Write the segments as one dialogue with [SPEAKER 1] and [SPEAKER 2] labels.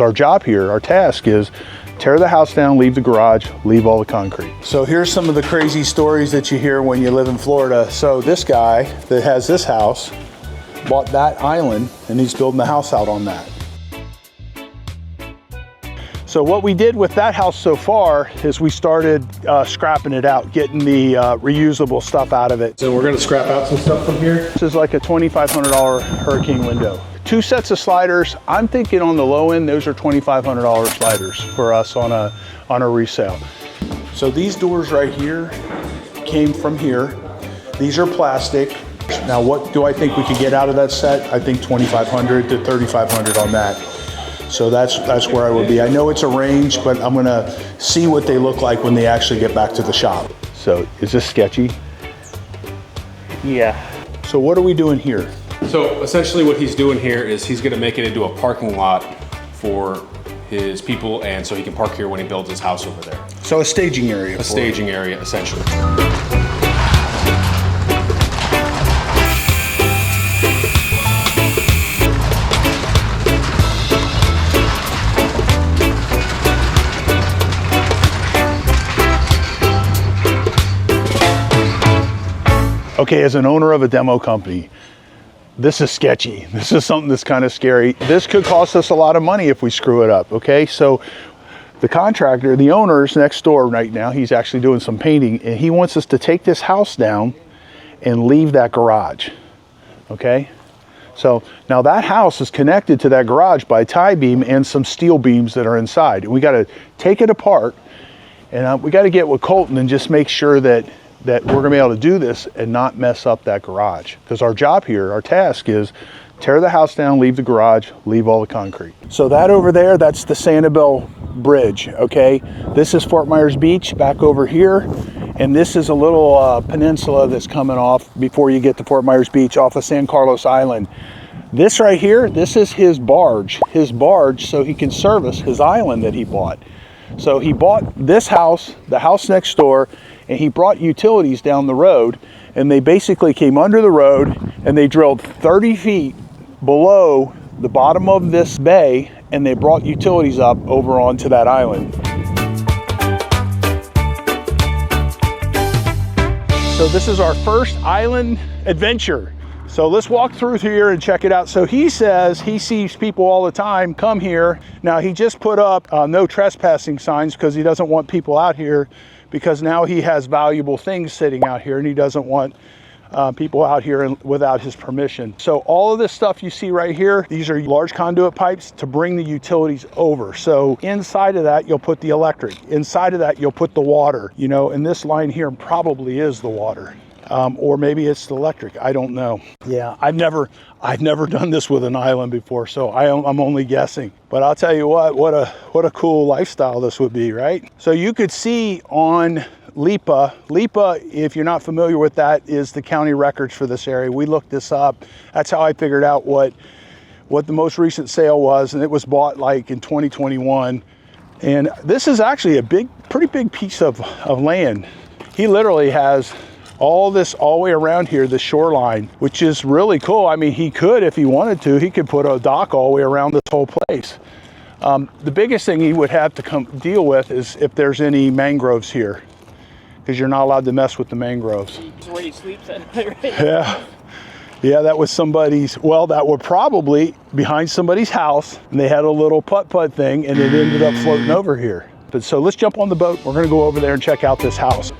[SPEAKER 1] Our job here, our task is tear the house down, leave the garage, leave all the concrete. So here's some of the crazy stories that you hear when you live in Florida. So this guy that has this house bought that island and he's building the house out on that. So what we did with that house so far is we started scrapping it out, getting the reusable stuff out of it.
[SPEAKER 2] So we're gonna scrap out some stuff from here?
[SPEAKER 1] This is like a $2,500 hurricane window. 2 sets of sliders. I'm thinking on the low end, those are $2,500 sliders for us on a resale. So these doors right here came from here. These are plastic. Now what do I think we could get out of that set? I think $2,500 to $3,500 on that. So that's where I would be. I know it's a range, but I'm gonna see what they look like when they actually get back to the shop. So is this sketchy?
[SPEAKER 3] Yeah.
[SPEAKER 1] So what are we doing here?
[SPEAKER 2] So essentially what he's doing here is he's gonna make it into a parking lot for his people, and so he can park here when he builds his house over there.
[SPEAKER 1] So a staging area.
[SPEAKER 2] A staging area, essentially.
[SPEAKER 1] Okay, as an owner of a demo company, this is sketchy. This is something that's kind of scary. This could cost us a lot of money if we screw it up, okay? So the contractor, the owner's next door right now, he's actually doing some painting, and he wants us to take this house down and leave that garage, okay? So now that house is connected to that garage by a tie beam and some steel beams that are inside. And we gotta take it apart, and we gotta get with Colton and just make sure that we're gonna be able to do this and not mess up that garage. Because our job here, our task is tear the house down, leave the garage, leave all the concrete. So that over there, that's the Sanibel Bridge, okay? This is Fort Myers Beach back over here. And this is a little peninsula that's coming off before you get to Fort Myers Beach off of San Carlos Island. This right here, this is his barge so he can service his island that he bought. So he bought this house, the house next door, and he brought utilities down the road, and they basically came under the road and they drilled 30 feet below the bottom of this bay, and they brought utilities up over onto that island. So this is our first island adventure. So let's walk through here and check it out. So he says he sees people all the time come here. Now he just put up no trespassing signs because he doesn't want people out here, because now he has valuable things sitting out here and he doesn't want people out here without his permission. So all of this stuff you see right here, these are large conduit pipes to bring the utilities over. So inside of that, you'll put the electric. Inside of that, you'll put the water, you know, and this line here probably is the water. Or maybe it's the electric, I don't know. Yeah, I've never done this with an island before, so I'm only guessing. But I'll tell you what a cool lifestyle this would be, right? So you could see on Lipa, if you're not familiar with that, is the county records for this area. We looked this up. That's how I figured out what the most recent sale was, and it was bought like in 2021. And this is actually a pretty big piece of land. He literally has all this all the way around here, the shoreline, which is really cool. I mean, he could, if he wanted to, he could put a dock all the way around this whole place. The biggest thing he would have to deal with is if there's any mangroves here, because you're not allowed to mess with the mangroves.
[SPEAKER 3] That's where he sleeps at night, right?
[SPEAKER 1] Yeah, that was somebody's, well, that were probably behind somebody's house, and they had a little putt-putt thing, and it ended up floating over here. But so let's jump on the boat. We're gonna go over there and check out this house.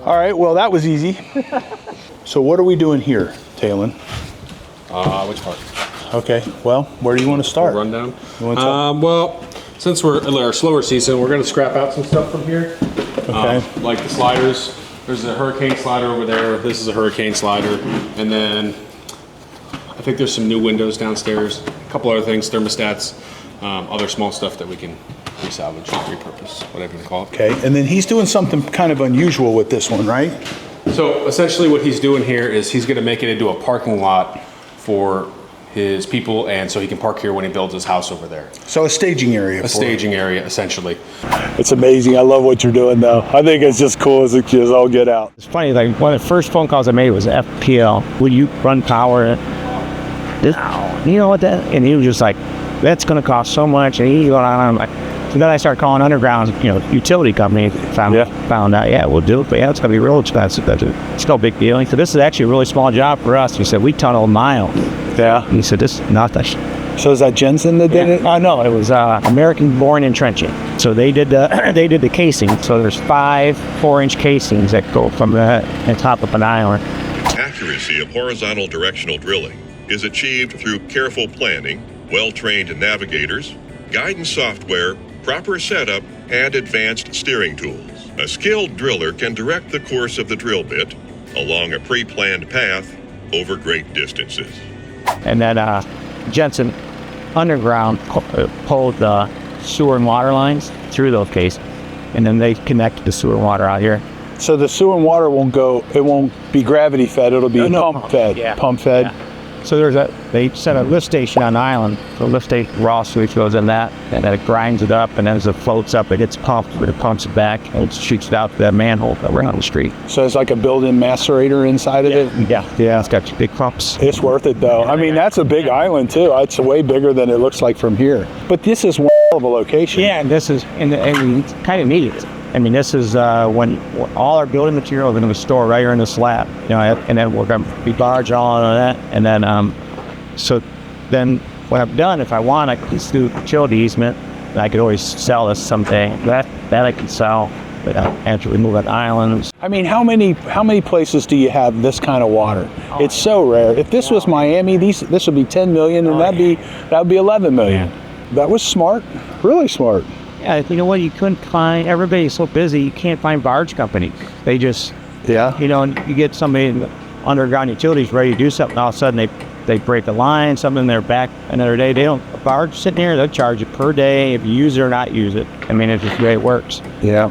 [SPEAKER 1] All right, well, that was easy. So what are we doing here, Talon?
[SPEAKER 2] Which part?
[SPEAKER 1] Okay, well, where do you want to start?
[SPEAKER 2] Rundown?
[SPEAKER 1] Well,
[SPEAKER 2] since we're in our slower season, we're gonna scrap out some stuff from here.
[SPEAKER 1] Okay.
[SPEAKER 2] Like the sliders. There's a hurricane slider over there. This is a hurricane slider. And then I think there's some new windows downstairs. A couple other things, thermostats, other small stuff that we can resalvage, repurpose, whatever you call it.
[SPEAKER 1] Okay, and then he's doing something kind of unusual with this one, right?
[SPEAKER 2] So essentially what he's doing here is he's gonna make it into a parking lot for his people, and so he can park here when he builds his house over there.
[SPEAKER 1] So a staging area.
[SPEAKER 2] A staging area, essentially.
[SPEAKER 1] It's amazing. I love what you're doing, though. I think it's just cool as it is all get out.
[SPEAKER 4] It's funny, like one of the first phone calls I made was FPL. Will you run power? This, you know what that? And he was just like, that's going to cost so much. And he going on. I'm like, so then I started calling underground, utility company. Found out, yeah, we'll do it, but yeah, it's going to be real expensive. It's no big deal. He said, this is actually a really small job for us. He said, we tunnel miles.
[SPEAKER 1] Yeah.
[SPEAKER 4] He said, this is nothing.
[SPEAKER 1] So is that Jensen that did it?
[SPEAKER 4] No, it was American Born Entrenching. So they did the casing. So there's 5 4-inch casings that go from the top of an island.
[SPEAKER 5] Accuracy of horizontal directional drilling is achieved through careful planning, well-trained navigators, guidance software, proper setup, and advanced steering tools. A skilled driller can direct the course of the drill bit along a pre-planned path over great distances.
[SPEAKER 4] And then Jensen Underground pulled the sewer and water lines through those cases, and then they connected the sewer and water out here.
[SPEAKER 1] So the sewer and water won't be gravity fed, it'll be pump fed.
[SPEAKER 4] Yeah.
[SPEAKER 1] Pump fed.
[SPEAKER 4] Yeah. So they set a lift station on the island. The lift station raw sewage goes in that, and then it grinds it up, and then as it floats up, it gets pumped, it pumps it back, and it shoots it out to that manhole that we're on the street.
[SPEAKER 1] So it's like a built-in macerator inside of it?
[SPEAKER 4] Yeah, it's got big pumps.
[SPEAKER 1] It's worth it, though. I mean, that's a big island, too. It's way bigger than it looks like from here. But this is one hell of a location.
[SPEAKER 4] Yeah, and this is, and we kind of need it. I mean, this is when all our building materials are going to store right here in the slab, and then we're going to be barge all of that, and then so then what I've done, if I want, I can just do utility easement, and I could always sell this someday. That I can sell without actually moving islands.
[SPEAKER 1] I mean, how many places do you have this kind of water? It's so rare. If this was Miami, this would be 10 million, and that'd be 11 million. That was smart, really smart.
[SPEAKER 4] Yeah, you know what? You couldn't find. Everybody's so busy, you can't find barge companies. They just, you get somebody in the underground utilities ready to do something, all of a sudden they break a line, something, they're back another day. They don't, a barge sitting here, they'll charge you per day if you use it or not use it. I mean, it's just the way it works.
[SPEAKER 1] Yeah.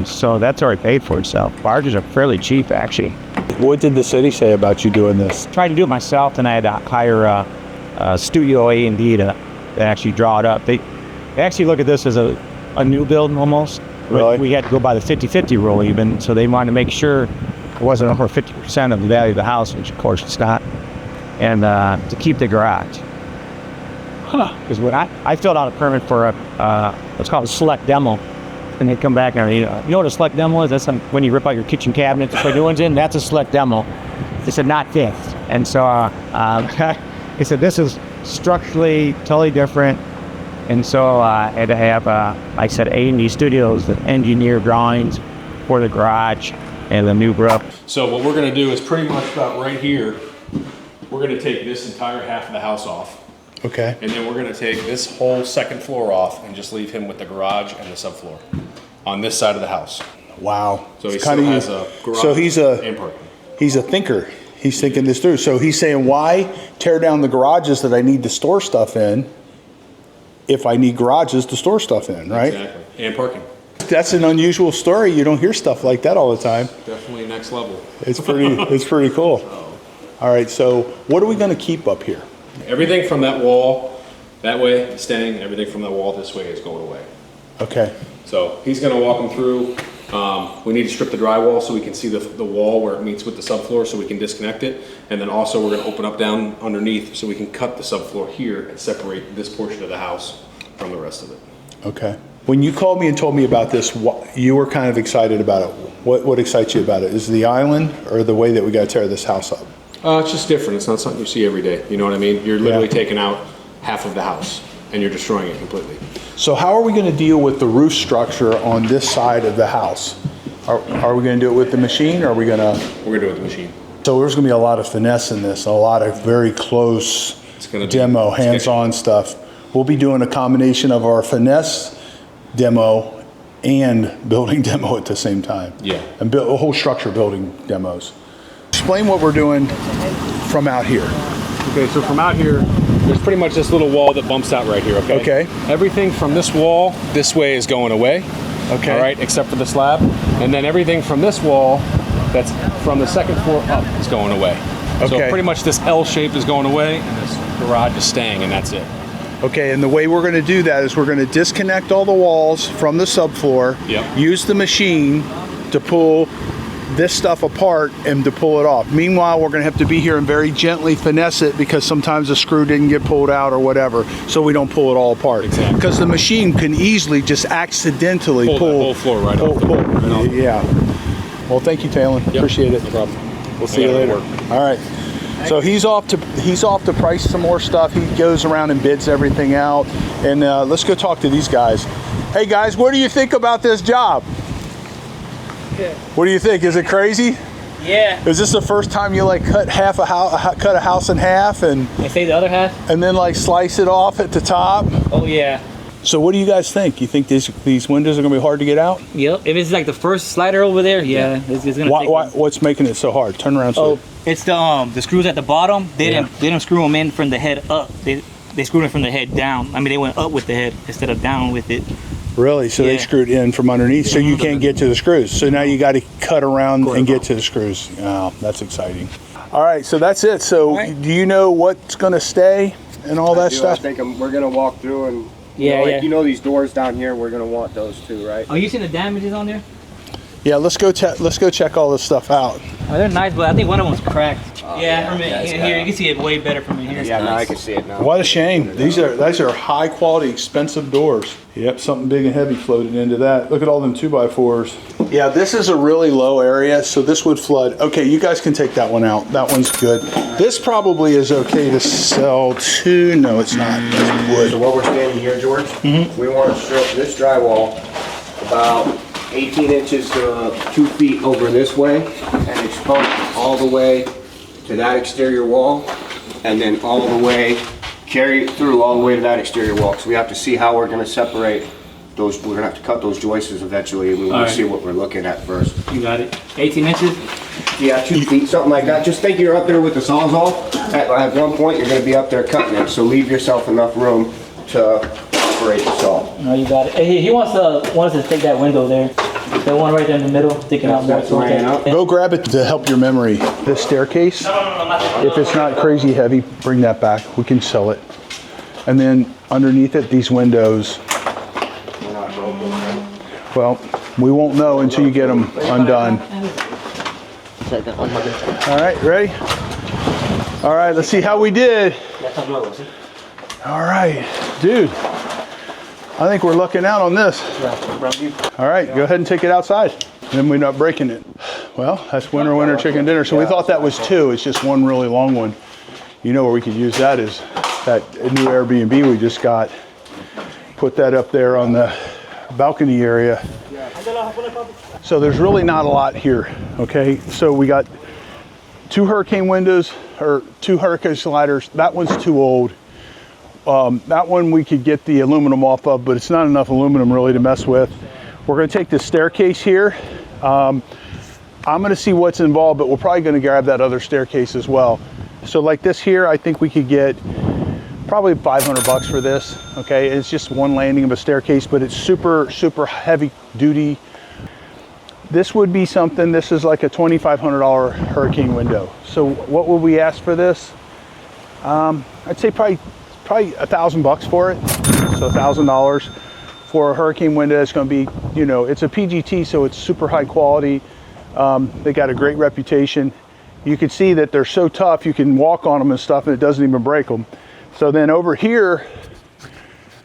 [SPEAKER 4] So that's already paid for itself. Barges are fairly cheap, actually.
[SPEAKER 1] What did the city say about you doing this?
[SPEAKER 4] Tried to do it myself, and I had to hire a Studio A&D to actually draw it up. They actually look at this as a new build almost.
[SPEAKER 1] Really?
[SPEAKER 4] We had to go by the 50-50 rule even, so they wanted to make sure it wasn't over 50% of the value of the house, which of course it's not, and to keep the garage. Because when I filled out a permit for what's called a select demo, and they come back and you know what a select demo is? That's when you rip out your kitchen cabinets to put new ones in. That's a select demo. They said not fixed, and so they said this is structurally totally different. And so I had to have, I said, A&D Studios, the engineer drawings for the garage and the new roof.
[SPEAKER 2] So what we're gonna do is pretty much about right here, we're gonna take this entire half of the house off.
[SPEAKER 1] Okay.
[SPEAKER 2] And then we're gonna take this whole second floor off and just leave him with the garage and the subfloor on this side of the house.
[SPEAKER 1] Wow.
[SPEAKER 2] So he still has a garage and parking.
[SPEAKER 1] He's a thinker. He's thinking this through. So he's saying, why tear down the garages that I need to store stuff in if I need garages to store stuff in, right?
[SPEAKER 2] Exactly. And parking.
[SPEAKER 1] That's an unusual story. You don't hear stuff like that all the time.
[SPEAKER 2] Definitely next level.
[SPEAKER 1] It's pretty cool. All right, so what are we going to keep up here?
[SPEAKER 2] Everything from that wall that way is staying. Everything from that wall this way is going away.
[SPEAKER 1] Okay.
[SPEAKER 2] So he's going to walk them through. We need to strip the drywall so we can see the wall where it meets with the subfloor so we can disconnect it. And then also we're going to open up down underneath so we can cut the subfloor here and separate this portion of the house from the rest of it.
[SPEAKER 1] Okay. When you called me and told me about this, you were kind of excited about it. What excites you about it? Is it the island or the way that we got to tear this house up?
[SPEAKER 2] It's just different. It's not something you see every day. You know what I mean? You're literally taking out half of the house and you're destroying it completely.
[SPEAKER 1] So how are we going to deal with the roof structure on this side of the house? Are we going to do it with the machine, or are we going to?
[SPEAKER 2] We're going to do it with the machine.
[SPEAKER 1] So there's going to be a lot of finesse in this, a lot of very close demo, hands-on stuff. We'll be doing a combination of our finesse demo and building demo at the same time.
[SPEAKER 2] Yeah.
[SPEAKER 1] And build a whole structure building demos. Explain what we're doing from out here.
[SPEAKER 2] Okay, so from out here, there's pretty much this little wall that bumps out right here, okay?
[SPEAKER 1] Okay.
[SPEAKER 2] Everything from this wall this way is going away.
[SPEAKER 1] Okay.
[SPEAKER 2] All right, except for the slab. And then everything from this wall that's from the second floor up is going away.
[SPEAKER 1] Okay.
[SPEAKER 2] So pretty much this L shape is going away, and this garage is staying, and that's it.
[SPEAKER 1] Okay, and the way we're gonna do that is we're gonna disconnect all the walls from the subfloor,
[SPEAKER 2] Yep.
[SPEAKER 1] use the machine to pull this stuff apart and to pull it off. Meanwhile, we're gonna have to be here and very gently finesse it because sometimes the screw didn't get pulled out or whatever, so we don't pull it all apart.
[SPEAKER 2] Exactly.
[SPEAKER 1] Because the machine can easily just accidentally
[SPEAKER 2] Pull that whole floor right off the board, right off.
[SPEAKER 1] Yeah. Well, thank you, Talon.
[SPEAKER 2] Yep,
[SPEAKER 1] Appreciate it.
[SPEAKER 2] No problem.
[SPEAKER 1] We'll see you
[SPEAKER 2] gotta
[SPEAKER 1] later.
[SPEAKER 2] work.
[SPEAKER 1] All right. So he's off to price some more stuff. He goes around and bids everything out. And let's go talk to these guys. Hey guys, what do you think about this job? What do you think? Is it crazy?
[SPEAKER 3] Yeah.
[SPEAKER 1] Is this the first time you like cut cut a house in half and
[SPEAKER 3] Say the other half?
[SPEAKER 1] then like slice it off at the top?
[SPEAKER 3] Oh, yeah.
[SPEAKER 1] So what do you guys think? You think these windows are gonna be hard to get out?
[SPEAKER 3] Yep. If it's like the first slider over there, yeah. It's gonna take
[SPEAKER 1] What's making it so hard? Turn around.
[SPEAKER 3] Oh, it's the screws at the bottom. They didn't screw them in from the head up. They screwed it from the head down. I mean, they went up with the head instead of down with it.
[SPEAKER 1] Really? So they
[SPEAKER 3] Yeah.
[SPEAKER 1] screwed in from underneath, so you can't get to the screws. So now you got to cut around and get to the screws. Oh, that's exciting. All right, so that's it. So
[SPEAKER 3] right.
[SPEAKER 1] do you know what's going to stay and all that
[SPEAKER 6] I
[SPEAKER 1] stuff?
[SPEAKER 6] think we're gonna walk through and you know these doors down here. We're gonna want those too, right?
[SPEAKER 3] Are you seeing the damages on there?
[SPEAKER 1] Yeah, let's go check all this stuff out.
[SPEAKER 3] Oh, they're nice, but I think one of them's cracked. From in here, you can see it way better from in here.
[SPEAKER 6] Yeah, now I can see it now.
[SPEAKER 1] What a shame. These are high quality, expensive doors. Yep, something big and heavy floated into that. Look at all them 2x4s. Yeah, this is a really low area, so this would flood. Okay, you guys can take that one out. That one's good. This probably is okay to sell too. No, it's not. It's wood.
[SPEAKER 6] So while we're standing here, George, we want to strip this drywall about 18 inches to 2 feet over this way and expose it all the way to that exterior wall, and then all the way, carry it through all the way to that exterior wall. So we have to see how we're going to separate those. We're going to have to cut those joists eventually, and we want to see what we're looking at first.
[SPEAKER 3] You got it. 18 inches?
[SPEAKER 6] Yeah, 2 feet, something like that. Just think you're up there with the Sawzall. At one point, you're going to be up there cutting it, so leave yourself enough room to operate the saw.
[SPEAKER 3] No, you got it. Hey, he wants us to take that window there. The one right there in the middle, sticking out more.
[SPEAKER 6] That's laying up.
[SPEAKER 1] Go grab it to help your memory. This staircase, if it's not crazy heavy, bring that back. We can sell it. And then underneath it, these windows,
[SPEAKER 6] We're not broken, right?
[SPEAKER 1] well, we won't know until you get them undone. All right, ready? All right, let's see how we did. All right, dude. I think we're looking out on this. All right, go ahead and take it outside. Then we're not breaking it. Well, that's winner, chicken dinner. So we thought that was two. It's just one really long one. You know where we could use that is that new Airbnb we just got. Put that up there on the balcony area. So there's really not a lot here, okay? So we got 2 hurricane windows, or 2 hurricane sliders. That one's too old. That one we could get the aluminum off of, but it's not enough aluminum really to mess with. We're gonna take the staircase here. I'm gonna see what's involved, but we're probably gonna grab that other staircase as well. So like this here, I think we could get probably 500 bucks for this, okay? It's just one landing of a staircase, but it's super, super heavy duty. This would be something, this is like a $2,500 hurricane window. So what would we ask for this? I'd say probably $1,000 for it. So $1,000 for a hurricane window. It's going to be, you know, it's a PGT, so it's super high quality. They got a great reputation. You can see that they're so tough, you can walk on them and stuff and it doesn't even break them. So then over here,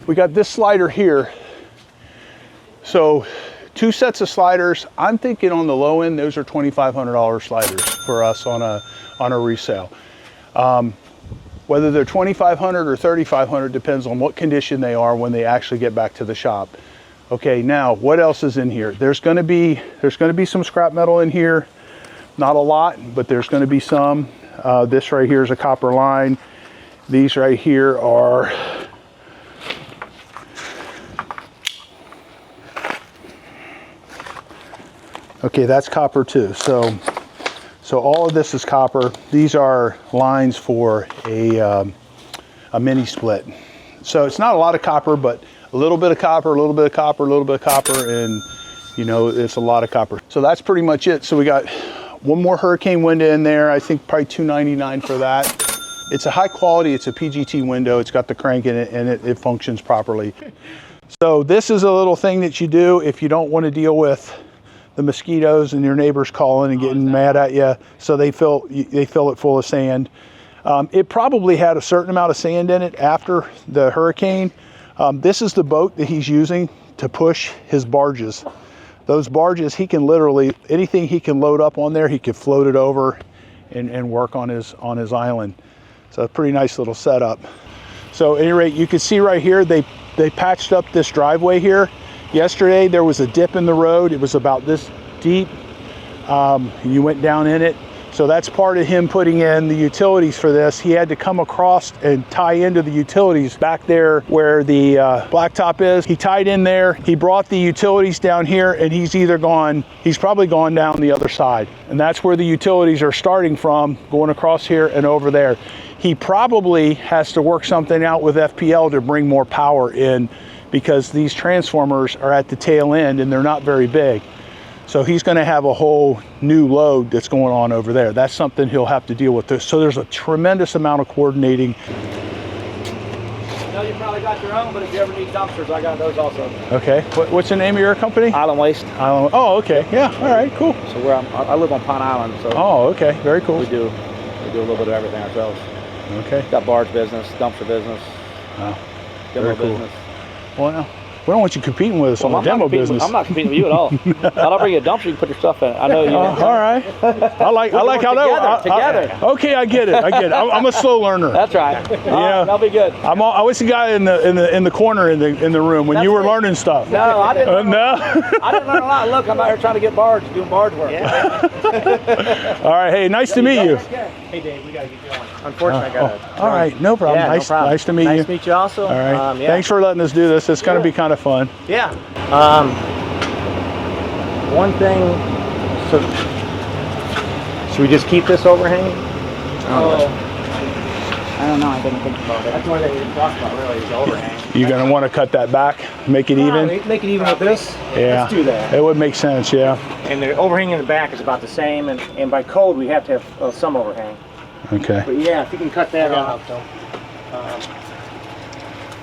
[SPEAKER 1] we got this slider here. So 2 sets of sliders. I'm thinking on the low end, those are $2,500 sliders for us on a resale. Whether they're $2,500 or $3,500 depends on what condition they are when they actually get back to the shop. Okay, now what else is in here? There's going to be some scrap metal in here. Not a lot, but there's going to be some. This right here is a copper line. These right here are okay, that's copper too. So all of this is copper. These are lines for a mini split. So it's not a lot of copper, but a little bit of copper, a little bit of copper, a little bit of copper, and you know, it's a lot of copper. So that's pretty much it. So we got one more hurricane window in there. I think probably $299 for that. It's a high quality, it's a PGT window, it's got the crank in it, and it functions properly. So this is a little thing that you do if you don't want to deal with the mosquitoes and your neighbors calling and getting mad at you, so they fill it full of sand. It probably had a certain amount of sand in it after the hurricane. This is the boat that he's using to push his barges. Those barges, he can literally, anything he can load up on there, he can float it over and work on his island. So a pretty nice little setup. So at any rate, you can see right here, they patched up this driveway here. Yesterday, there was a dip in the road. It was about this deep. You went down in it. So that's part of him putting in the utilities for this. He had to come across and tie into the utilities back there where the blacktop is. He tied in there, he brought the utilities down here, and he's probably gone down the other side. And that's where the utilities are starting from, going across here and over there. He probably has to work something out with FPL to bring more power in, because these transformers are at the tail end and they're not very big. So he's going to have a whole new load that's going on over there. That's something he'll have to deal with. So there's a tremendous amount of coordinating.
[SPEAKER 7] No, you probably got your own, but if you ever need dumpsters, I got those also.
[SPEAKER 1] Okay. What's the name of your company?
[SPEAKER 7] Island Waste.
[SPEAKER 1] Island. Oh, okay. Yeah. All right. Cool.
[SPEAKER 7] So I live on Pond Island, so
[SPEAKER 1] Oh, okay. Very cool.
[SPEAKER 7] we do a little bit of everything ourselves.
[SPEAKER 1] Okay.
[SPEAKER 7] Got barge business, dumpster business,
[SPEAKER 1] Wow.
[SPEAKER 7] demo
[SPEAKER 1] Very cool.
[SPEAKER 7] business.
[SPEAKER 1] Well, we don't want you competing with us on the
[SPEAKER 7] I'm not
[SPEAKER 1] demo
[SPEAKER 7] competing with-
[SPEAKER 1] business.
[SPEAKER 7] I'm not competing with you at all. I'll bring you a dumpster, you can put your stuff in it. I know you.
[SPEAKER 1] All right. I like how that.
[SPEAKER 7] Together.
[SPEAKER 1] Okay, I get it. I'm a slow learner.
[SPEAKER 7] That's right.
[SPEAKER 1] Yeah.
[SPEAKER 7] That'll be good.
[SPEAKER 1] I was the guy in the corner in the room when you were learning stuff.
[SPEAKER 7] No, I didn't. Learn
[SPEAKER 1] No.
[SPEAKER 7] I didn't learn a lot. Look, I'm out here trying to get barge, doing barge work.
[SPEAKER 1] All right. Hey, nice to meet you.
[SPEAKER 7] Hey, Dave, we gotta get going. Unfortunately, I gotta.
[SPEAKER 1] All right. No problem.
[SPEAKER 7] Yeah,
[SPEAKER 1] Nice.
[SPEAKER 7] no problem.
[SPEAKER 1] Nice to meet you.
[SPEAKER 7] Nice to meet you also.
[SPEAKER 1] All right.
[SPEAKER 7] Yeah.
[SPEAKER 1] Thanks for letting us do this. It's going to be kind of fun.
[SPEAKER 7] Yeah. One thing. So, should we just keep this overhang?
[SPEAKER 3] I don't know. I didn't think about it.
[SPEAKER 7] That's one thing we didn't talk about really is the overhang.
[SPEAKER 1] You're going to want to cut that back, make it even.
[SPEAKER 7] Make it even with this.
[SPEAKER 1] Yeah.
[SPEAKER 7] Let's do that.
[SPEAKER 1] It would make sense. Yeah.
[SPEAKER 7] And the overhang in the back is about the same, and by code we have to have some overhang.
[SPEAKER 1] Okay.
[SPEAKER 7] But yeah, if you can cut that off,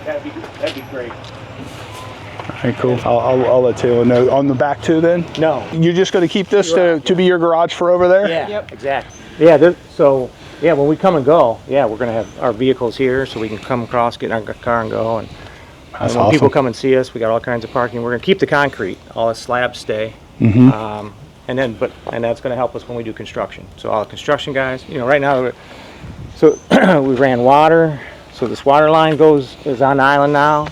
[SPEAKER 7] that'd be great.
[SPEAKER 1] All right. Cool. I'll let Taylor know. On the back too, then.
[SPEAKER 7] No.
[SPEAKER 1] You're just going to keep this to be your garage for over there.
[SPEAKER 7] Yeah. Yep. Exactly. Yeah. So yeah, when we come and go, yeah, we're gonna have our vehicles here, so we can come across, get in our car and go. And
[SPEAKER 1] That's
[SPEAKER 7] when
[SPEAKER 1] awesome.
[SPEAKER 7] people come and see us, we got all kinds of parking. We're gonna keep the concrete, all the slabs stay.
[SPEAKER 1] Mm-hmm.
[SPEAKER 7] And that's going to help us when we do construction. So all the construction guys, right now, so we ran water. So this water line is on the island now.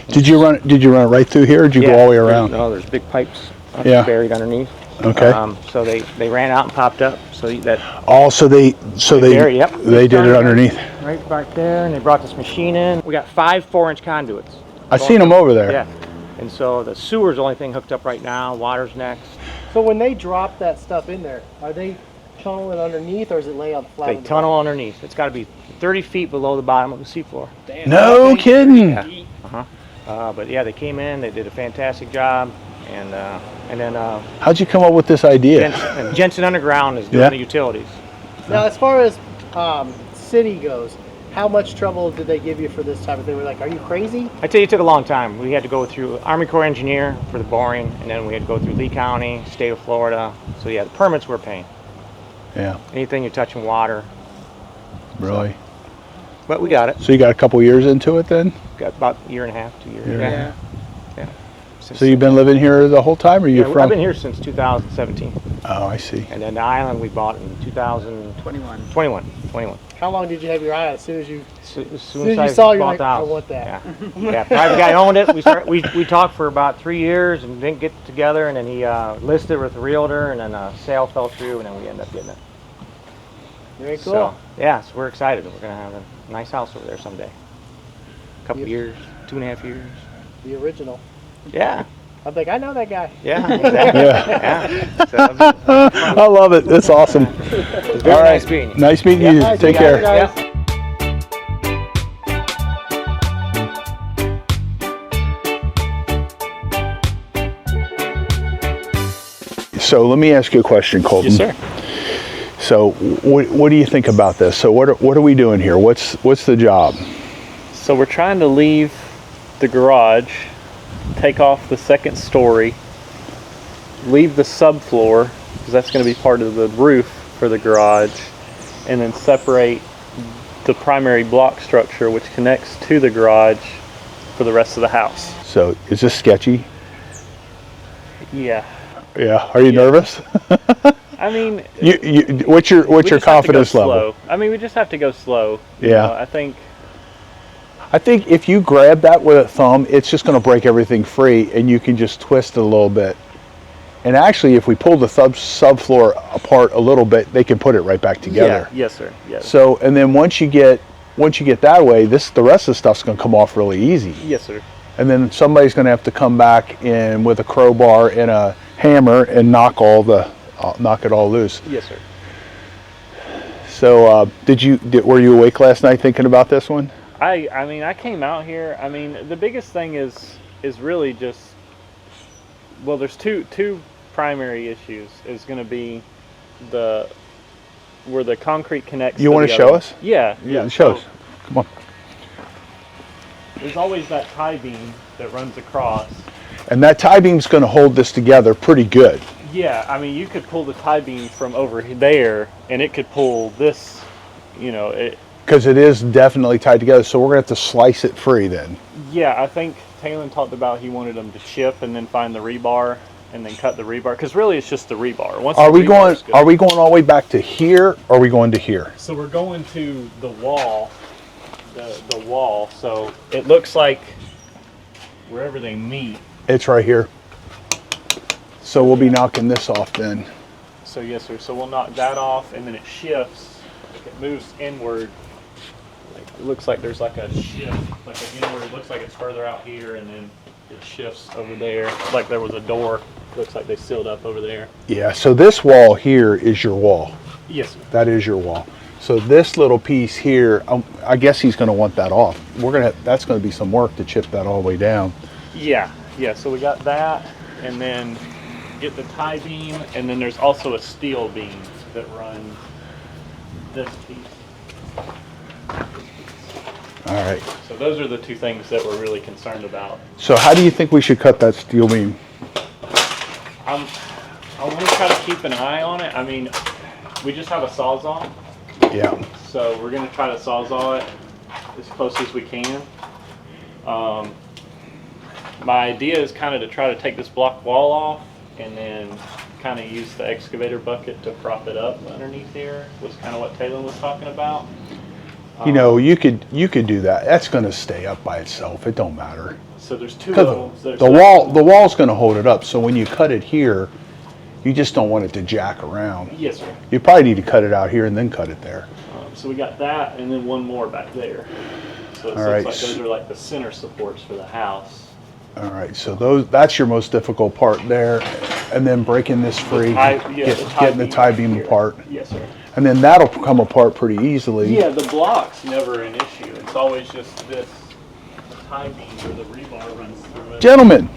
[SPEAKER 1] Did you run it right through here, or did you go all the way around?
[SPEAKER 7] No, there's big pipes buried underneath.
[SPEAKER 1] Okay.
[SPEAKER 7] So they ran out and popped up. So that.
[SPEAKER 1] Oh, so they
[SPEAKER 7] buried, yep.
[SPEAKER 1] they did it underneath.
[SPEAKER 7] Right back there, and they brought this machine in. We got 5 4-inch conduits.
[SPEAKER 1] I seen them over there.
[SPEAKER 7] Yeah. And so the sewer's the only thing hooked up right now. Water's next.
[SPEAKER 8] So when they drop that stuff in there, are they tunneling underneath, or is it laying on the flat?
[SPEAKER 7] They tunnel underneath. It's got to be 30 feet below the bottom of the seafloor.
[SPEAKER 1] No kidding.
[SPEAKER 7] Yeah. But yeah, they came in. They did a fantastic job, and then
[SPEAKER 1] How'd you come up with this idea?
[SPEAKER 7] Jensen Underground is doing the utilities.
[SPEAKER 8] Now, as far as city goes, how much trouble did they give you for this type of thing? We're like, are you crazy?
[SPEAKER 7] I tell you, it took a long time. We had to go through Army Corps engineer for the boring, and then we had to go through Lee County, state of Florida. So yeah, the permits we're paying.
[SPEAKER 1] Yeah.
[SPEAKER 7] Anything you're touching water.
[SPEAKER 1] Really?
[SPEAKER 7] But we got it.
[SPEAKER 1] So you got a couple years into it then?
[SPEAKER 7] Got about a year and a half, 2 years.
[SPEAKER 1] Yeah.
[SPEAKER 7] Since,
[SPEAKER 1] So you've been living here the whole time, or
[SPEAKER 7] I've been here since 2017.
[SPEAKER 1] Oh, I see.
[SPEAKER 7] And then the island we bought in 2021.
[SPEAKER 8] How long did you have your eye on as soon as you
[SPEAKER 7] As soon as
[SPEAKER 8] you
[SPEAKER 7] I
[SPEAKER 8] saw, you're
[SPEAKER 7] bought
[SPEAKER 8] like,
[SPEAKER 7] the
[SPEAKER 8] I
[SPEAKER 7] house.
[SPEAKER 8] want that.
[SPEAKER 7] Yeah, private guy owned it. We talked for about 3 years and didn't get together, and then he listed with a realtor, and then a sale fell through, and then we ended up getting it.
[SPEAKER 8] Very cool.
[SPEAKER 7] So yeah, so we're excited. We're gonna have a nice house over there someday. A couple years, 2.5 years.
[SPEAKER 8] The original.
[SPEAKER 7] Yeah,
[SPEAKER 8] I'm like, I know that guy.
[SPEAKER 7] yeah, exactly.
[SPEAKER 1] Yeah.
[SPEAKER 7] So it'll be fun.
[SPEAKER 1] I love it. That's awesome.
[SPEAKER 7] It's very nice meeting you.
[SPEAKER 1] Nice meeting you.
[SPEAKER 8] Nice
[SPEAKER 1] Take
[SPEAKER 8] to meet you
[SPEAKER 1] care.
[SPEAKER 8] guys.
[SPEAKER 1] So let me ask you a question, Colton.
[SPEAKER 2] Yes, sir.
[SPEAKER 1] So what do you think about this? So what are we doing here? What's the job?
[SPEAKER 9] So we're trying to leave the garage, take off the second story, leave the subfloor, because that's going to be part of the roof for the garage, and then separate the primary block structure which connects to the garage for the rest of the house.
[SPEAKER 1] So is this sketchy?
[SPEAKER 9] Yeah.
[SPEAKER 1] Yeah. Are you nervous?
[SPEAKER 9] I mean,
[SPEAKER 1] what's your
[SPEAKER 9] we just
[SPEAKER 1] confidence
[SPEAKER 9] have to go
[SPEAKER 1] level?
[SPEAKER 9] slow. I mean, we just have to go slow. You
[SPEAKER 1] Yeah.
[SPEAKER 9] know,
[SPEAKER 1] I think if you grab that with a thumb, it's just going to break everything free, and you can just twist it a little bit. And actually, if we pull the subfloor apart a little bit, they can put it right back together.
[SPEAKER 9] Yeah. Yes, sir. Yes.
[SPEAKER 1] So, and then once you get that way, the rest of the stuff's going to come off really easy.
[SPEAKER 9] Yes, sir.
[SPEAKER 1] And then somebody's going to have to come back in with a crowbar and a hammer and knock it all loose.
[SPEAKER 9] Yes, sir.
[SPEAKER 1] So, were you awake last night thinking about this one?
[SPEAKER 9] I mean, I came out here. I mean, the biggest thing is really just, well, there's two primary issues. Is going to be where the concrete connects.
[SPEAKER 1] You want to show us?
[SPEAKER 9] Yeah.
[SPEAKER 1] Show us. Come on.
[SPEAKER 9] There's always that tie beam that runs across.
[SPEAKER 1] And that tie beam's going to hold this together pretty good.
[SPEAKER 9] Yeah, I mean, you could pull the tie beam from over there, and it could pull this. You know,
[SPEAKER 1] because it is definitely tied together, so we're going to have to slice it free then.
[SPEAKER 9] Yeah, I think Talon talked about he wanted them to chip and then find the rebar and then cut the rebar, because really it's just the rebar.
[SPEAKER 1] Are we going all the way back to here, or are we going to here?
[SPEAKER 9] So we're going to the wall, the wall, so it looks like wherever they meet.
[SPEAKER 1] It's right here. So we'll be knocking this off then.
[SPEAKER 9] So yes, sir. So we'll knock that off, and then it shifts. It moves inward. It looks like there's like a shift, like an inward. It looks like it's further out here, and then it shifts over there. Like there was a door. Looks like they sealed up over there.
[SPEAKER 1] Yeah, so this wall here is your wall.
[SPEAKER 9] Yes, sir.
[SPEAKER 1] That is your wall. So this little piece here, I guess he's going to want that off. That's going to be some work to chip that all the way down.
[SPEAKER 9] Yeah. So we got that, and then get the tie beam, and then there's also a steel beam that runs this piece.
[SPEAKER 1] All right.
[SPEAKER 9] So those are the two things that we're really concerned about.
[SPEAKER 1] So how do you think we should cut that steel beam?
[SPEAKER 9] I want to try to keep an eye on it. I mean, we just have a Sawzall.
[SPEAKER 1] Yeah.
[SPEAKER 9] So we're going to try to Sawzall it as close as we can. My idea is kind of to try to take this block wall off and then kind of use the excavator bucket to prop it up underneath here, was kind of what Taylor was talking about.
[SPEAKER 1] You know, you could do that. That's going to stay up by itself. It don't matter.
[SPEAKER 9] So there's two of them.
[SPEAKER 1] The wall's going to hold it up. So when you cut it here, you just don't want it to jack around.
[SPEAKER 9] Yes, sir.
[SPEAKER 1] You probably need to cut it out here and then cut it there.
[SPEAKER 9] So we got that, and then one more back there. So it looks like those are like the center supports for the house.
[SPEAKER 1] All right, so that's your most difficult part there, and then breaking this free, getting the tie beam apart.
[SPEAKER 9] Yes, sir.
[SPEAKER 1] And then that'll come apart pretty easily.
[SPEAKER 9] Yeah, the block's never an issue. It's always just this tie beam where the rebar runs through it.
[SPEAKER 1] Gentlemen.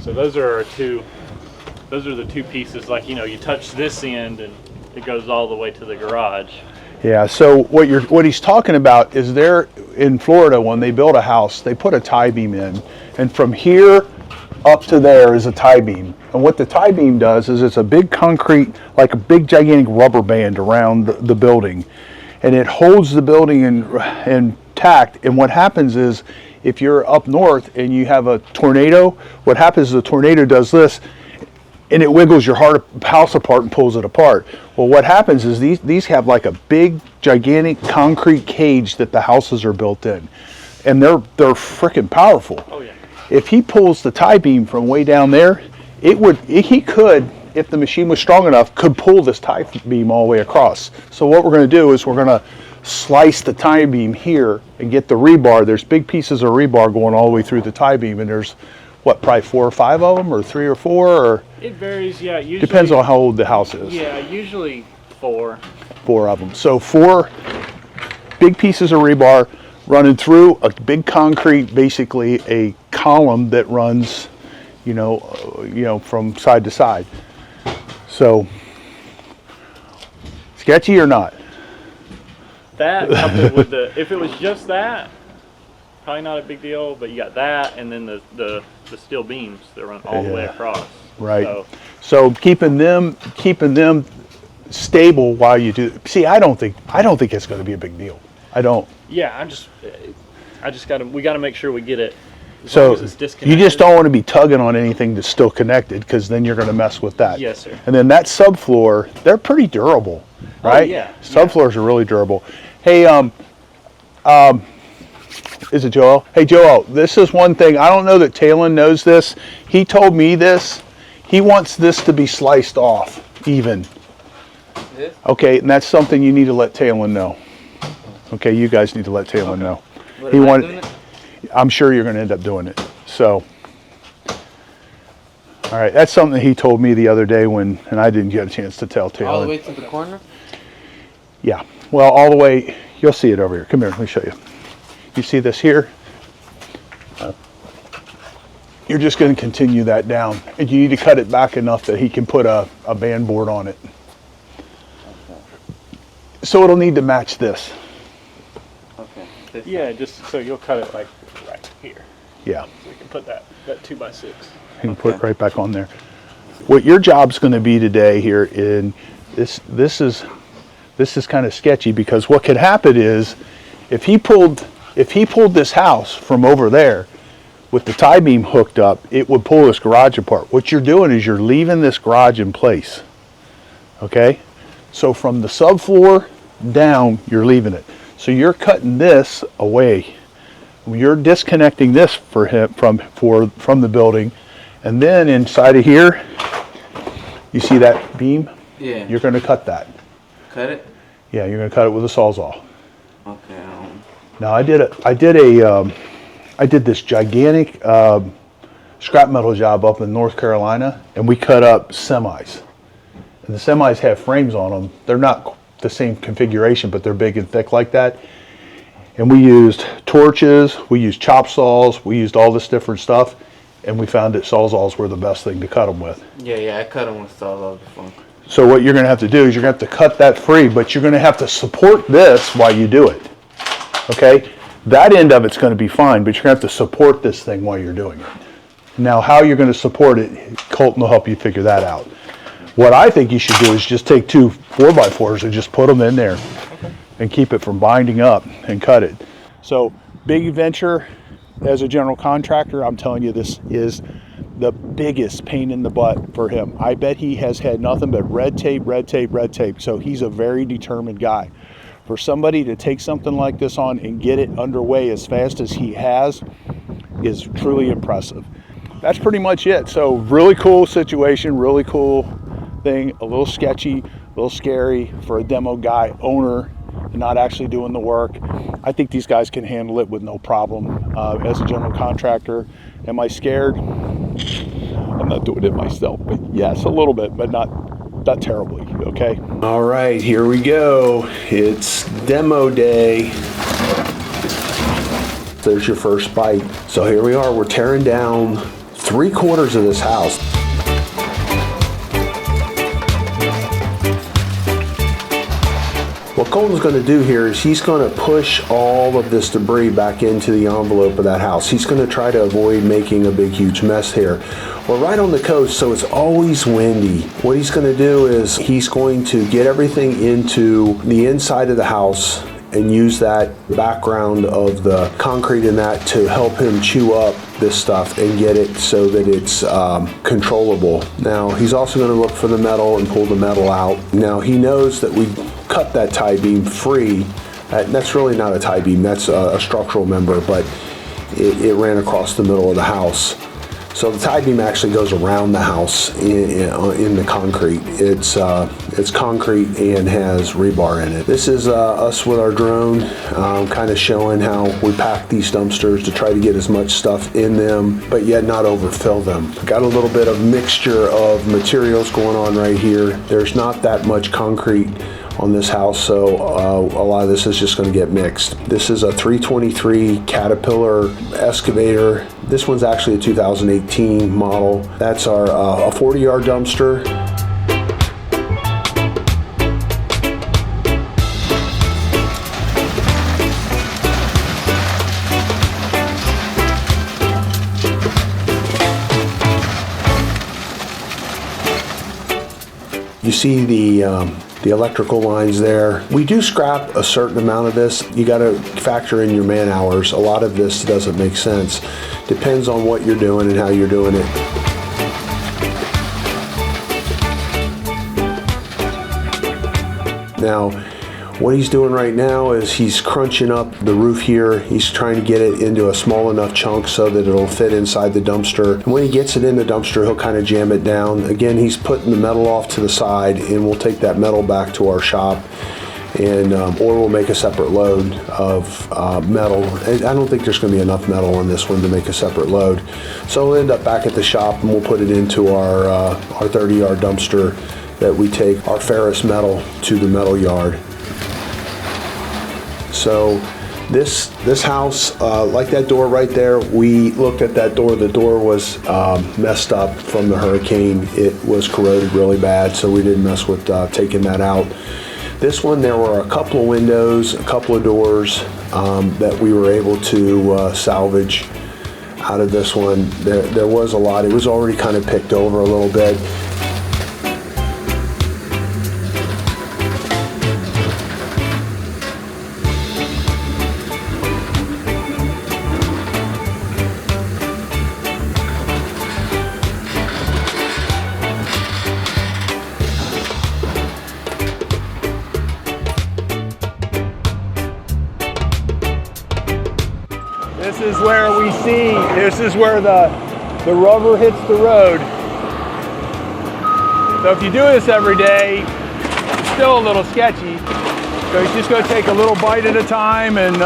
[SPEAKER 9] So those are the two pieces. Like, you know, you touch this end and it goes all the way to the garage.
[SPEAKER 1] Yeah, so what he's talking about is there in Florida, when they build a house, they put a tie beam in, and from here up to there is a tie beam. And what the tie beam does is it's a big concrete, like a big gigantic rubber band around the building, and it holds the building intact. And what happens is, if you're up north and you have a tornado, what happens is the tornado does this, and it wiggles your house apart and pulls it apart. Well, what happens is these have like a big, gigantic concrete cage that the houses are built in, and they're freaking powerful.
[SPEAKER 9] Oh yeah.
[SPEAKER 1] If he pulls the tie beam from way down there, he could, if the machine was strong enough, could pull this tie beam all the way across. So what we're going to do is we're going to slice the tie beam here and get the rebar. There's big pieces of rebar going all the way through the tie beam, and there's probably 4 or 5 of them, or 3 or 4, or
[SPEAKER 9] it varies. Yeah, usually
[SPEAKER 1] depends on how old the house is.
[SPEAKER 9] Yeah, usually 4.
[SPEAKER 1] 4 of them. So 4 big pieces of rebar running through a big concrete, basically a column that runs, you know, from side to side. So, sketchy or not?
[SPEAKER 9] That coupled with if it was just that, probably not a big deal. But you got that, and then the steel beams that run all the way across.
[SPEAKER 1] Right. So keeping them stable while you do. See, I don't think it's going to be a big deal. I don't.
[SPEAKER 9] Yeah, we got to make sure we get it. As
[SPEAKER 1] So
[SPEAKER 9] long as it's
[SPEAKER 1] you
[SPEAKER 9] disconnected.
[SPEAKER 1] just don't want to be tugging on anything that's still connected, because then you're going to mess with that.
[SPEAKER 9] Yes, sir.
[SPEAKER 1] And then that subfloor, they're pretty durable, right?
[SPEAKER 9] Oh, yeah.
[SPEAKER 1] Subfloors are really durable. Hey, is it Joel? Hey, Joel, this is one thing. I don't know that Talon knows this. He told me this. He wants this to be sliced off even.
[SPEAKER 3] This?
[SPEAKER 1] Okay, and that's something you need to let Talon know. Okay, you guys need to let Talon know.
[SPEAKER 3] What,
[SPEAKER 1] He
[SPEAKER 3] am I
[SPEAKER 1] wanted.
[SPEAKER 3] doing it?
[SPEAKER 1] I'm sure you're going to end up doing it. So, all right, that's something he told me the other day and I didn't get a chance to tell Taylor.
[SPEAKER 3] All the way to the corner?
[SPEAKER 1] Yeah, well, all the way. You'll see it over here. Come here, let me show you. You see this here? You're just going to continue that down, and you need to cut it back enough that he can put a band board on it. So it'll need to match this.
[SPEAKER 3] Okay.
[SPEAKER 9] Yeah, just so you'll cut it like right here.
[SPEAKER 1] Yeah.
[SPEAKER 9] So we can put that 2x6.
[SPEAKER 1] You can put it right back on there. What your job's going to be today here in this is kind of sketchy, because what could happen is if he pulled this house from over there with the tie beam hooked up, it would pull this garage apart. What you're doing is you're leaving this garage in place. Okay? So from the subfloor down, you're leaving it. So you're cutting this away. You're disconnecting this for him from the building, and then inside of here, you see that beam?
[SPEAKER 3] Yeah.
[SPEAKER 1] You're going to cut that.
[SPEAKER 3] Cut it?
[SPEAKER 1] Yeah, you're going to cut it with a Sawzall.
[SPEAKER 3] Okay.
[SPEAKER 1] Now I did this gigantic scrap metal job up in North Carolina, and we cut up semis. And the semis have frames on them. They're not the same configuration, but they're big and thick like that. And we used torches, we used chop saws, we used all this different stuff, and we found that Sawzalls were the best thing to cut them with.
[SPEAKER 3] Yeah, I cut them with Sawzall before.
[SPEAKER 1] So what you're going to have to do is you're going to have to cut that free, but you're going to have to support this while you do it. Okay? That end of it's going to be fine, but you're going to have to support this thing while you're doing it. Now, how you're going to support it, Colton will help you figure that out. What I think you should do is just take 2 4x4s and just put them in there and keep it from binding up and cut it. So, big venture as a general contractor, I'm telling you, this is the biggest pain in the butt for him. I bet he has had nothing but red tape. So he's a very determined guy. For somebody to take something like this on and get it underway as fast as he has is truly impressive. That's pretty much it. So really cool situation, really cool thing, a little sketchy, a little scary for a demo guy, owner, not actually doing the work. I think these guys can handle it with no problem. As a general contractor, am I scared? I'm not doing it myself, but yes, a little bit, but not terribly, okay?
[SPEAKER 10] All right, here we go. It's demo day. There's your first bite. So here we are, we're tearing down 3/4 of this house. What Colton's going to do here is he's going to push all of this debris back into the envelope of that house. He's going to try to avoid making a big, huge mess here. We're right on the coast, so it's always windy. What he's going to do is he's going to get everything into the inside of the house and use that background of the concrete in that to help him chew up this stuff and get it so that it's controllable. Now, he's also going to look for the metal and pull the metal out. Now, he knows that we cut that tie beam free. That's really not a tie beam, that's a structural member, but it ran across the middle of the house. So the tie beam actually goes around the house in the concrete. It's concrete and has rebar in it. This is us with our drone, kind of showing how we pack these dumpsters to try to get as much stuff in them, but yet not overfill them. Got a little bit of mixture of materials going on right here. There's not that much concrete on this house, so a lot of this is just going to get mixed. This is a 323 Caterpillar excavator. This one's actually a 2018 model. That's our a 40-yard dumpster. You see the electrical lines there. We do scrap a certain amount of this. You got to factor in your man hours. A lot of this doesn't make sense. Depends on what you're doing and how you're doing it. Now, what he's doing right now is he's crunching up the roof here. He's trying to get it into a small enough chunk so that it'll fit inside the dumpster. And when he gets it in the dumpster, he'll kind of jam it down. Again, he's putting the metal off to the side, and we'll take that metal back to our shop, and or we'll make a separate load of metal. I don't think there's going to be enough metal on this one to make a separate load. So we'll end up back at the shop, and we'll put it into our 30-yard dumpster that we take our ferrous metal to the metal yard. So this house, like that door right there, we looked at that door. The door was messed up from the hurricane. It was corroded really bad, so we didn't mess with taking that out. This one, there were a couple of windows, a couple of doors that we were able to salvage out of this one. There was a lot. It was already kind of picked over a little bit.
[SPEAKER 1] This is where we see, this is where the rubber hits the road. So if you do this every day, it's still a little sketchy. So you just go take a little bite at a time, and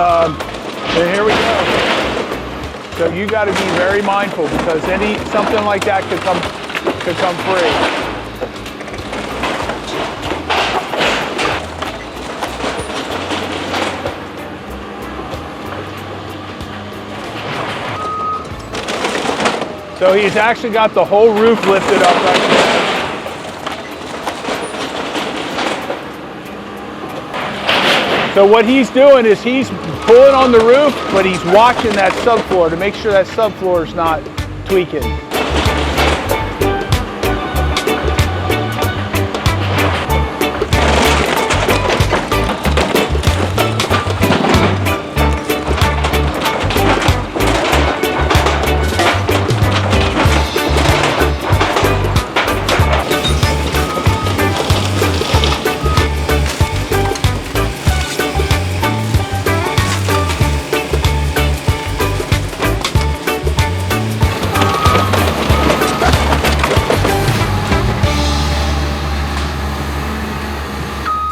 [SPEAKER 1] here we go. So you got to be very mindful, because something like that could come free. So he's actually got the whole roof lifted up right there. So what he's doing is he's pulling on the roof, but he's watching that subfloor to make sure that subfloor is not tweaking.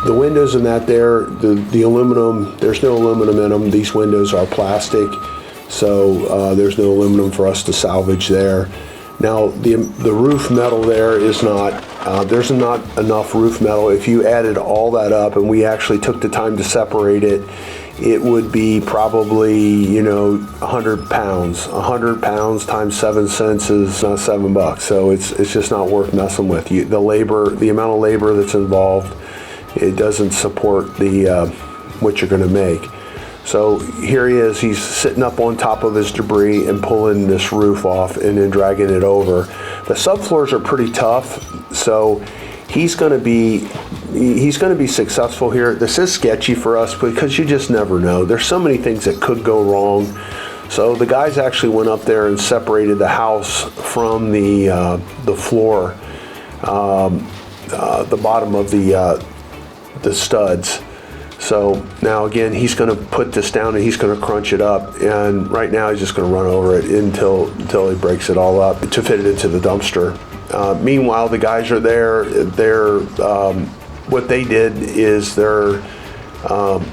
[SPEAKER 10] The windows in that there, the aluminum, there's no aluminum in them. These windows are plastic, so there's no aluminum for us to salvage there. Now, the roof metal there is not, there's not enough roof metal. If you added all that up and we actually took the time to separate it, it would be probably, 100 pounds. 100 pounds times 7 cents is $7. So it's just not worth messing with. The labor, the amount of labor that's involved, it doesn't support the what you're going to make. So here he is, he's sitting up on top of his debris and pulling this roof off and then dragging it over. The subfloors are pretty tough, so he's going to be successful here. This is sketchy for us because you just never know. There's so many things that could go wrong. So the guys actually went up there and separated the house from the floor, the bottom of the studs. So now again, he's going to put this down and he's going to crunch it up, and right now he's just going to run over it until he breaks it all up to fit it into the dumpster. Meanwhile, the guys are there. What they did is they're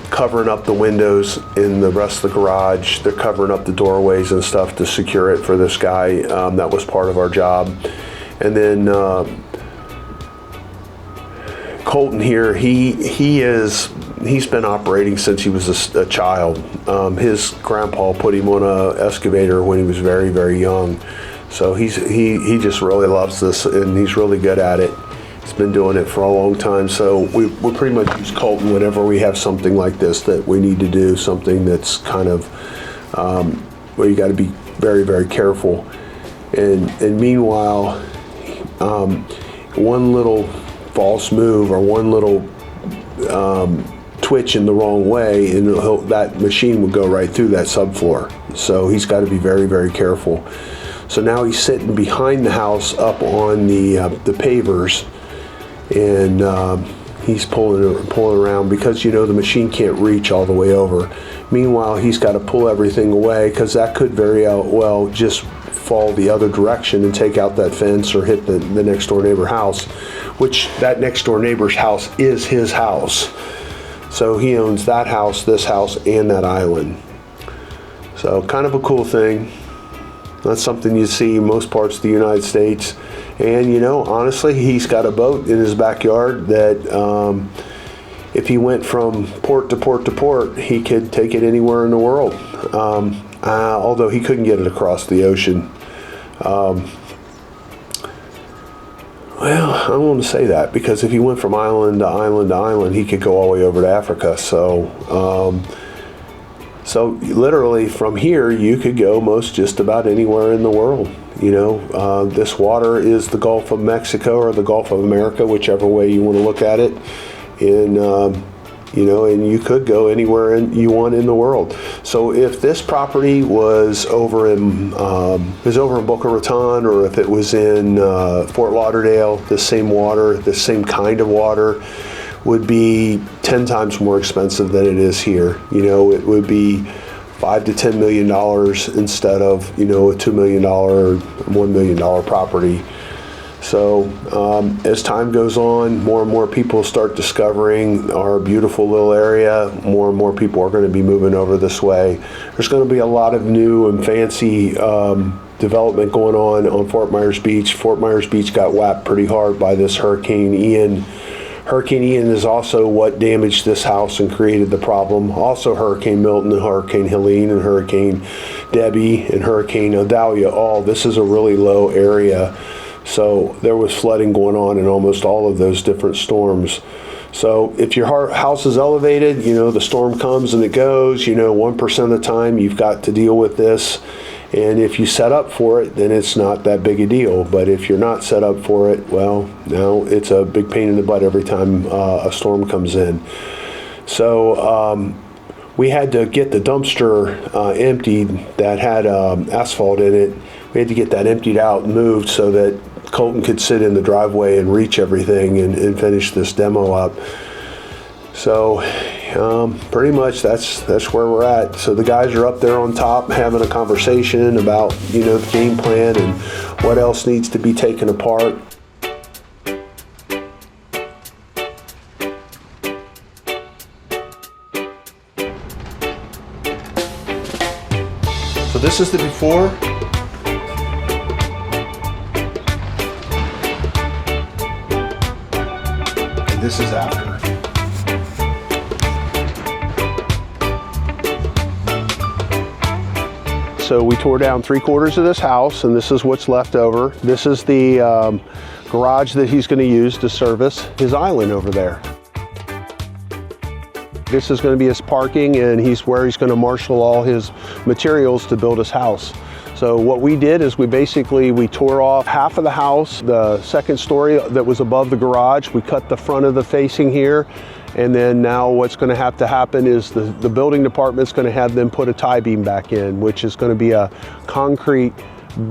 [SPEAKER 10] covering up the windows in the rest of the garage. They're covering up the doorways and stuff to secure it for this guy. That was part of our job. And then Colton here, he's been operating since he was a child. His grandpa put him on an excavator when he was very, very young. So he just really loves this, and he's really good at it. He's been doing it for a long time. So we pretty much use Colton whenever we have something like this that we need to do, something that's kind of where you got to be very, very careful. And meanwhile, one little false move or one little twitch in the wrong way, and that machine would go right through that subfloor. So he's got to be very, very careful. So now he's sitting behind the house up on the pavers, and he's pulling around because, you know, the machine can't reach all the way over. Meanwhile, he's got to pull everything away because that could very well just fall the other direction and take out that fence or hit the next door neighbor house, which that next door neighbor's house is his house. So he owns that house, this house, and that island. So kind of a cool thing. That's something you see in most parts of the United States. And, you know, honestly, he's got a boat in his backyard that if he went from port to port to port, he could take it anywhere in the world. Although he couldn't get it across the ocean. Well, I don't want to say that, because if he went from island to island to island, he could go all the way over to Africa. So, so literally from here, you could go most just about anywhere in the world. You know, this water is the Gulf of Mexico or the Gulf of America, whichever way you want to look at it. And, you know, and you could go anywhere you want in the world. So if this property was over in Boca Raton, or if it was in Fort Lauderdale, the same water, the same kind of water would be 10 times more expensive than it is here. You know, it would be $5 to $10 million instead of, you know, a $2 million or $1 million property. So as time goes on, more and more people start discovering our beautiful little area. More and more people are going to be moving over this way. There's going to be a lot of new and fancy development going on Fort Myers Beach. Fort Myers Beach got whacked pretty hard by this Hurricane Ian. Hurricane Ian is also what damaged this house and created the problem. Also Hurricane Milton and Hurricane Helene and Hurricane Debbie and Hurricane Idalia. This is a really low area. So there was flooding going on in almost all of those different storms. So if your house is elevated, you know, the storm comes and it goes, you know, 1% of the time you've got to deal with this. And if you set up for it, then it's not that big a deal. But if you're not set up for it, well, now it's a big pain in the butt every time a storm comes in. So we had to get the dumpster emptied that had asphalt in it. We had to get that emptied out and moved so that Colton could sit in the driveway and reach everything and finish this demo up. So pretty much that's where we're at. So the guys are up there on top having a conversation about, you know, the game plan and what else needs to be taken apart. So this is the before. And this is after. So we tore down 3/4 of this house, and this is what's left over. This is the garage that he's going to use to service his island over there. This is going to be his parking, and where he's going to marshal all his materials to build his house. So what we did is we tore off half of the house, the second story that was above the garage. We cut the front of the facing here. And then now what's going to have to happen is the building department's going to have them put a tie beam back in, which is going to be a concrete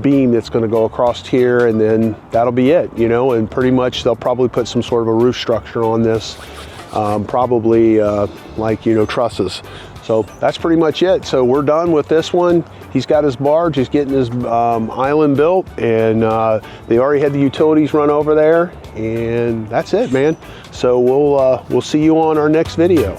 [SPEAKER 10] beam that's going to go across here, and then that'll be it, you know, and pretty much they'll probably put some sort of a roof structure on this, probably like, you know, trusses. So that's pretty much it. So we're done with this one. He's got his barge, he's getting his island built, and they already had the utilities run over there, and that's it, man. So we'll see you on our next video.